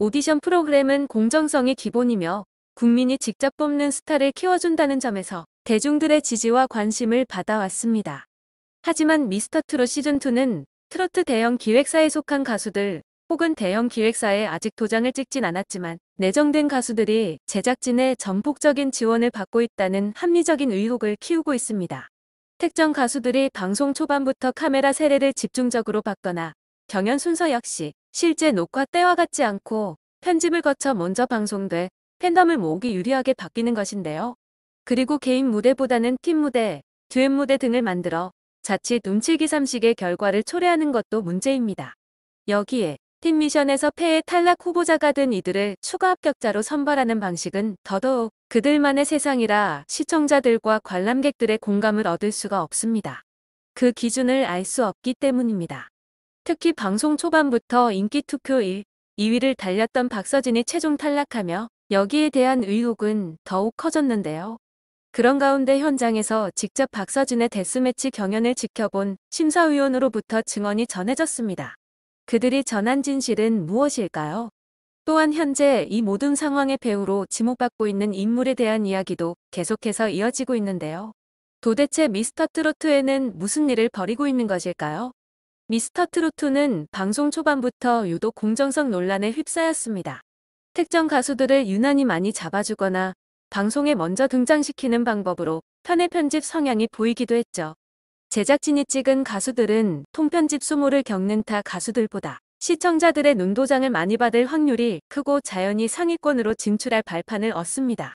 오디션 프로그램은 공정성이 기본이며 국민이 직접 뽑는 스타를 키워준다는 점에서 대중들의 지지와 관심을 받아왔습니다. 하지만 미스터트롯 시즌2는 트로트 대형 기획사에 속한 가수들 혹은 대형 기획사에 아직 도장을 찍진 않았지만 내정된 가수들이 제작진의 전폭적인 지원을 받고 있다는 합리적인 의혹을 키우고 있습니다. 특정 가수들이 방송 초반부터 카메라 세례를 집중적으로 받거나 경연 순서 역시 실제 녹화 때와 같지 않고 편집을 거쳐 먼저 방송돼 팬덤을 모으기 유리하게 바뀌는 것인데요. 그리고 개인 무대보다는 팀 무대, 듀엣 무대 등을 만들어 자칫 움칠기삼식의 결과를 초래하는 것도 문제입니다. 여기에 팀 미션에서 패해 탈락 후보자가 된 이들을 추가 합격자로 선발하는 방식은 더더욱 그들만의 세상이라 시청자들과 관람객들의 공감을 얻을 수가 없습니다. 그 기준을 알 수 없기 때문입니다. 특히 방송 초반부터 인기 투표 1, 2위를 달렸던 박서진이 최종 탈락하며 여기에 대한 의혹은 더욱 커졌는데요. 그런 가운데 현장에서 직접 박서진의 데스매치 경연을 지켜본 심사위원으로부터 증언이 전해졌습니다. 그들이 전한 진실은 무엇일까요? 또한 현재 이 모든 상황의 배우로 지목받고 있는 인물에 대한 이야기도 계속해서 이어지고 있는데요. 도대체 미스터트로트에는 무슨 일을 벌이고 있는 것일까요? 미스터트로트는 방송 초반부터 유독 공정성 논란에 휩싸였습니다. 특정 가수들을 유난히 많이 잡아주거나 방송에 먼저 등장시키는 방법으로 편의 편집 성향이 보이기도 했죠. 제작진이 찍은 가수들은 통편집 수모를 겪는 타 가수들보다 시청자들의 눈도장을 많이 받을 확률이 크고 자연히 상위권으로 진출할 발판을 얻습니다.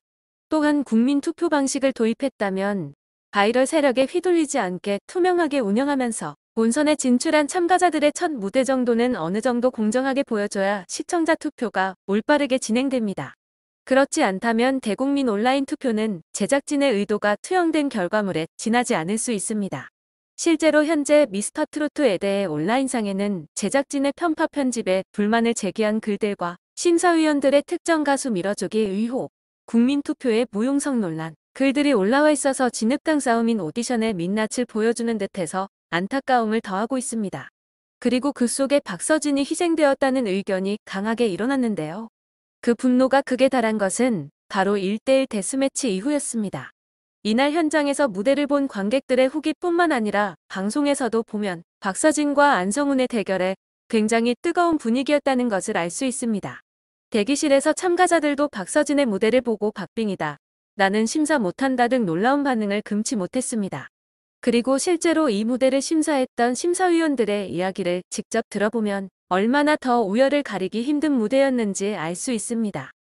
또한 국민 투표 방식을 도입했다면 바이럴 세력에 휘둘리지 않게 투명하게 운영하면서 본선에 진출한 참가자들의 첫 무대 정도는 어느 정도 공정하게 보여줘야 시청자 투표가 올바르게 진행됩니다. 그렇지 않다면 대국민 온라인 투표는 제작진의 의도가 투영된 결과물에 지나지 않을 수 있습니다. 실제로 현재 미스터트로트에 대해 온라인상에는 제작진의 편파 편집에 불만을 제기한 글들과 심사위원들의 특정 가수 밀어주기 의혹, 국민투표의 무용성 논란, 글들이 올라와 있어서 진흙탕 싸움인 오디션의 민낯을 보여주는 듯해서 안타까움을 더하고 있습니다. 그리고 그 속에 박서진이 희생되었다는 의견이 강하게 일어났는데요. 그 분노가 극에 달한 것은 바로 1대1 데스매치 이후였습니다. 이날 현장에서 무대를 본 관객들의 후기뿐만 아니라 방송에서도 보면 박서진과 안성훈의 대결에 굉장히 뜨거운 분위기였다는 것을 알 수 있습니다. 대기실에서 참가자들도 박서진의 무대를 보고 박빙이다, 나는 심사 못한다 등 놀라운 반응을 금치 못했습니다. 그리고 실제로 이 무대를 심사했던 심사위원들의 이야기를 직접 들어보면 얼마나 더 우열을 가리기 힘든 무대였는지 알 수 있습니다.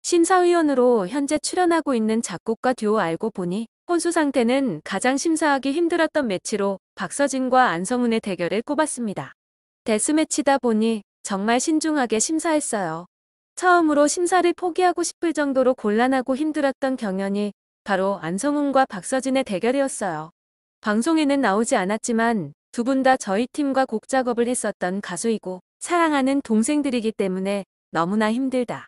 심사위원으로 현재 출연하고 있는 작곡가 듀오 알고 보니 혼수 상태는 가장 심사하기 힘들었던 매치로 박서진과 안성훈의 대결을 꼽았습니다. 데스매치다 보니 정말 신중하게 심사했어요. 처음으로 심사를 포기하고 싶을 정도로 곤란하고 힘들었던 경연이 바로 안성훈과 박서진의 대결이었어요. 방송에는 나오지 않았지만 두 분 다 저희 팀과 곡 작업을 했었던 가수이고 사랑하는 동생들이기 때문에 너무나 힘들다.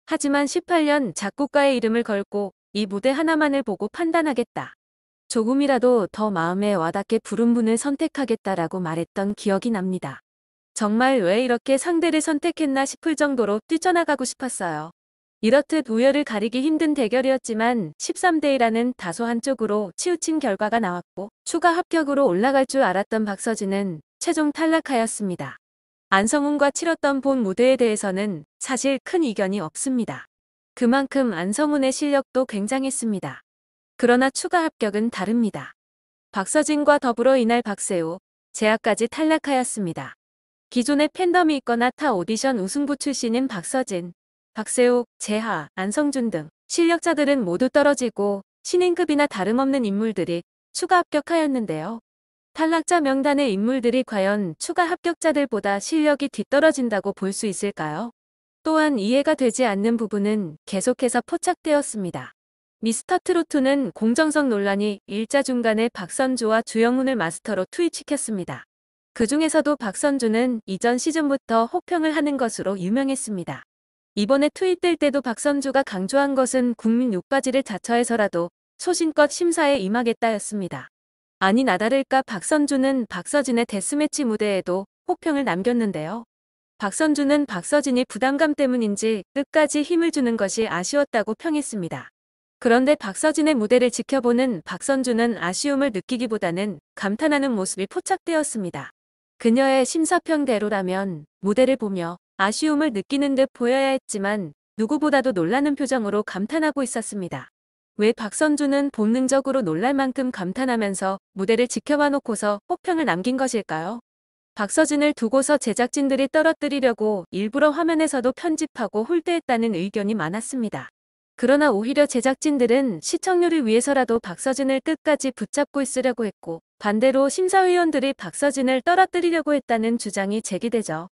하지만 18년 작곡가의 이름을 걸고 이 무대 하나만을 보고 판단하겠다. 조금이라도 더 마음에 와닿게 부른 분을 선택하겠다라고 말했던 기억이 납니다. 정말 왜 이렇게 상대를 선택했나 싶을 정도로 뛰쳐나가고 싶었어요. 이렇듯 우열을 가리기 힘든 대결이었지만 13대1라는 다소 한쪽으로 치우친 결과가 나왔고 추가 합격으로 올라갈 줄 알았던 박서진은 최종 탈락하였습니다. 안성훈과 치렀던 본 무대에 대해서는 사실 큰 이견이 없습니다. 그만큼 안성훈의 실력도 굉장했습니다. 그러나 추가 합격은 다릅니다. 박서진과 더불어 이날 박세우, 재하까지 탈락하였습니다. 기존에 팬덤이 있거나 타 오디션 우승부 출신인 박서진, 박세우, 재하, 안성준 등 실력자들은 모두 떨어지고 신인급이나 다름없는 인물들이 추가 합격하였는데요. 탈락자 명단의 인물들이 과연 추가 합격자들보다 실력이 뒤떨어진다고 볼 수 있을까요? 또한 이해가 되지 않는 부분은 계속해서 포착되었습니다. 미스터트로트는 공정성 논란이 일자 중간에 박선주와 주영훈을 마스터로 투입시켰습니다. 그 중에서도 박선주는 이전 시즌부터 혹평을 하는 것으로 유명했습니다. 이번에 투입될 때도 박선주가 강조한 것은 국민 욕바지를 자처해서라도 소신껏 심사에 임하겠다였습니다. 아니 나다를까 박선주는 박서진의 데스매치 무대에도 혹평을 남겼는데요. 박선주는 박서진이 부담감 때문인지 끝까지 힘을 주는 것이 아쉬웠다고 평했습니다. 그런데 박서진의 무대를 지켜보는 박선주는 아쉬움을 느끼기보다는 감탄하는 모습이 포착되었습니다. 그녀의 심사평대로라면 무대를 보며 아쉬움을 느끼는 듯 보여야 했지만 누구보다도 놀라는 표정으로 감탄하고 있었습니다. 왜 박선주는 본능적으로 놀랄 만큼 감탄하면서 무대를 지켜봐 놓고서 혹평을 남긴 것일까요? 박서진을 두고서 제작진들이 떨어뜨리려고 일부러 화면에서도 편집하고 홀대했다는 의견이 많았습니다. 그러나 오히려 제작진들은 시청률을 위해서라도 박서진을 끝까지 붙잡고 있으려고 했고, 반대로 심사위원들이 박서진을 떨어뜨리려고 했다는 주장이 제기되죠.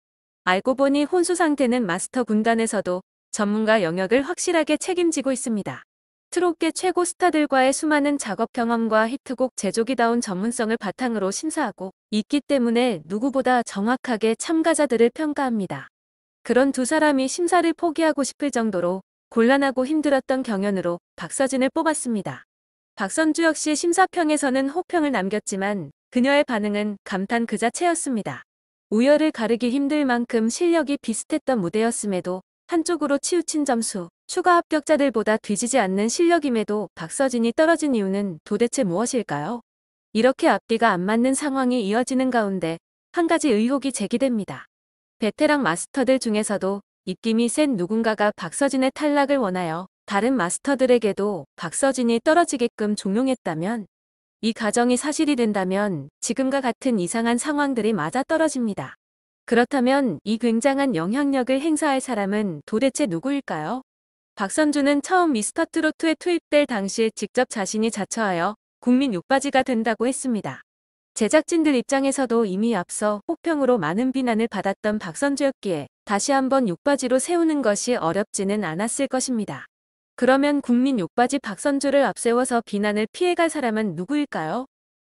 알고 보니 혼수 상태는 마스터 군단에서도 전문가 영역을 확실하게 책임지고 있습니다. 트롯계 최고 스타들과의 수많은 작업 경험과 히트곡 제조기 다운 전문성을 바탕으로 심사하고 있기 때문에 누구보다 정확하게 참가자들을 평가합니다. 그런 두 사람이 심사를 포기하고 싶을 정도로 곤란하고 힘들었던 경연으로 박서진을 뽑았습니다. 박선주 역시 심사평에서는 혹평을 남겼지만 그녀의 반응은 감탄 그 자체였습니다. 우열을 가르기 힘들 만큼 실력이 비슷했던 무대였음에도 한쪽으로 치우친 점수, 추가 합격자들보다 뒤지지 않는 실력임에도 박서진이 떨어진 이유는 도대체 무엇일까요? 이렇게 앞뒤가 안 맞는 상황이 이어지는 가운데 한 가지 의혹이 제기됩니다. 베테랑 마스터들 중에서도 입김이 센 누군가가 박서진의 탈락을 원하여 다른 마스터들에게도 박서진이 떨어지게끔 종용했다면, 이 가정이 사실이 된다면 지금과 같은 이상한 상황들이 맞아떨어집니다. 그렇다면 이 굉장한 영향력을 행사할 사람은 도대체 누구일까요? 박선주는 처음 미스터트로트에 투입될 당시에 직접 자신이 자처하여 국민 욕바지가 된다고 했습니다. 제작진들 입장에서도 이미 앞서 혹평으로 많은 비난을 받았던 박선주였기에 다시 한번 욕바지로 세우는 것이 어렵지는 않았을 것입니다. 그러면 국민 욕바지 박선주를 앞세워서 비난을 피해갈 사람은 누구일까요?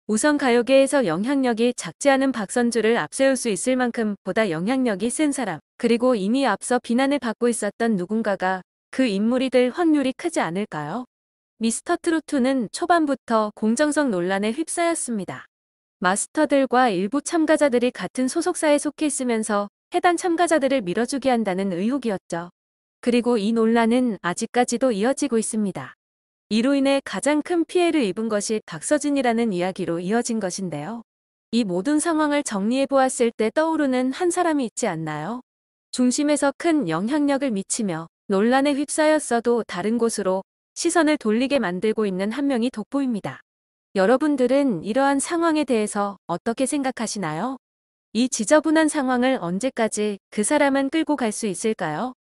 우선 가요계에서 영향력이 작지 않은 박선주를 앞세울 수 있을 만큼 보다 영향력이 센 사람, 그리고 이미 앞서 비난을 받고 있었던 누군가가 그 인물이 될 확률이 크지 않을까요? 미스터트로트는 초반부터 공정성 논란에 휩싸였습니다. 마스터들과 일부 참가자들이 같은 소속사에 속해 있으면서 해당 참가자들을 밀어주게 한다는 의혹이었죠. 그리고 이 논란은 아직까지도 이어지고 있습니다. 이로 인해 가장 큰 피해를 입은 것이 박서진이라는 이야기로 이어진 것인데요. 이 모든 상황을 정리해 보았을 때 떠오르는 한 사람이 있지 않나요? 중심에서 큰 영향력을 미치며 논란에 휩싸였어도 다른 곳으로 시선을 돌리게 만들고 있는 한 명이 돋보입니다. 여러분들은 이러한 상황에 대해서 어떻게 생각하시나요? 이 지저분한 상황을 언제까지 그 사람은 끌고 갈 수 있을까요?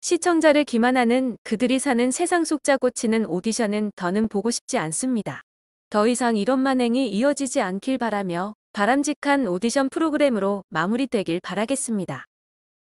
시청자를 기만하는 그들이 사는 세상 속 짜고 치는 오디션은 더는 보고 싶지 않습니다. 더 이상 이런 만행이 이어지지 않길 바라며 바람직한 오디션 프로그램으로 마무리되길 바라겠습니다.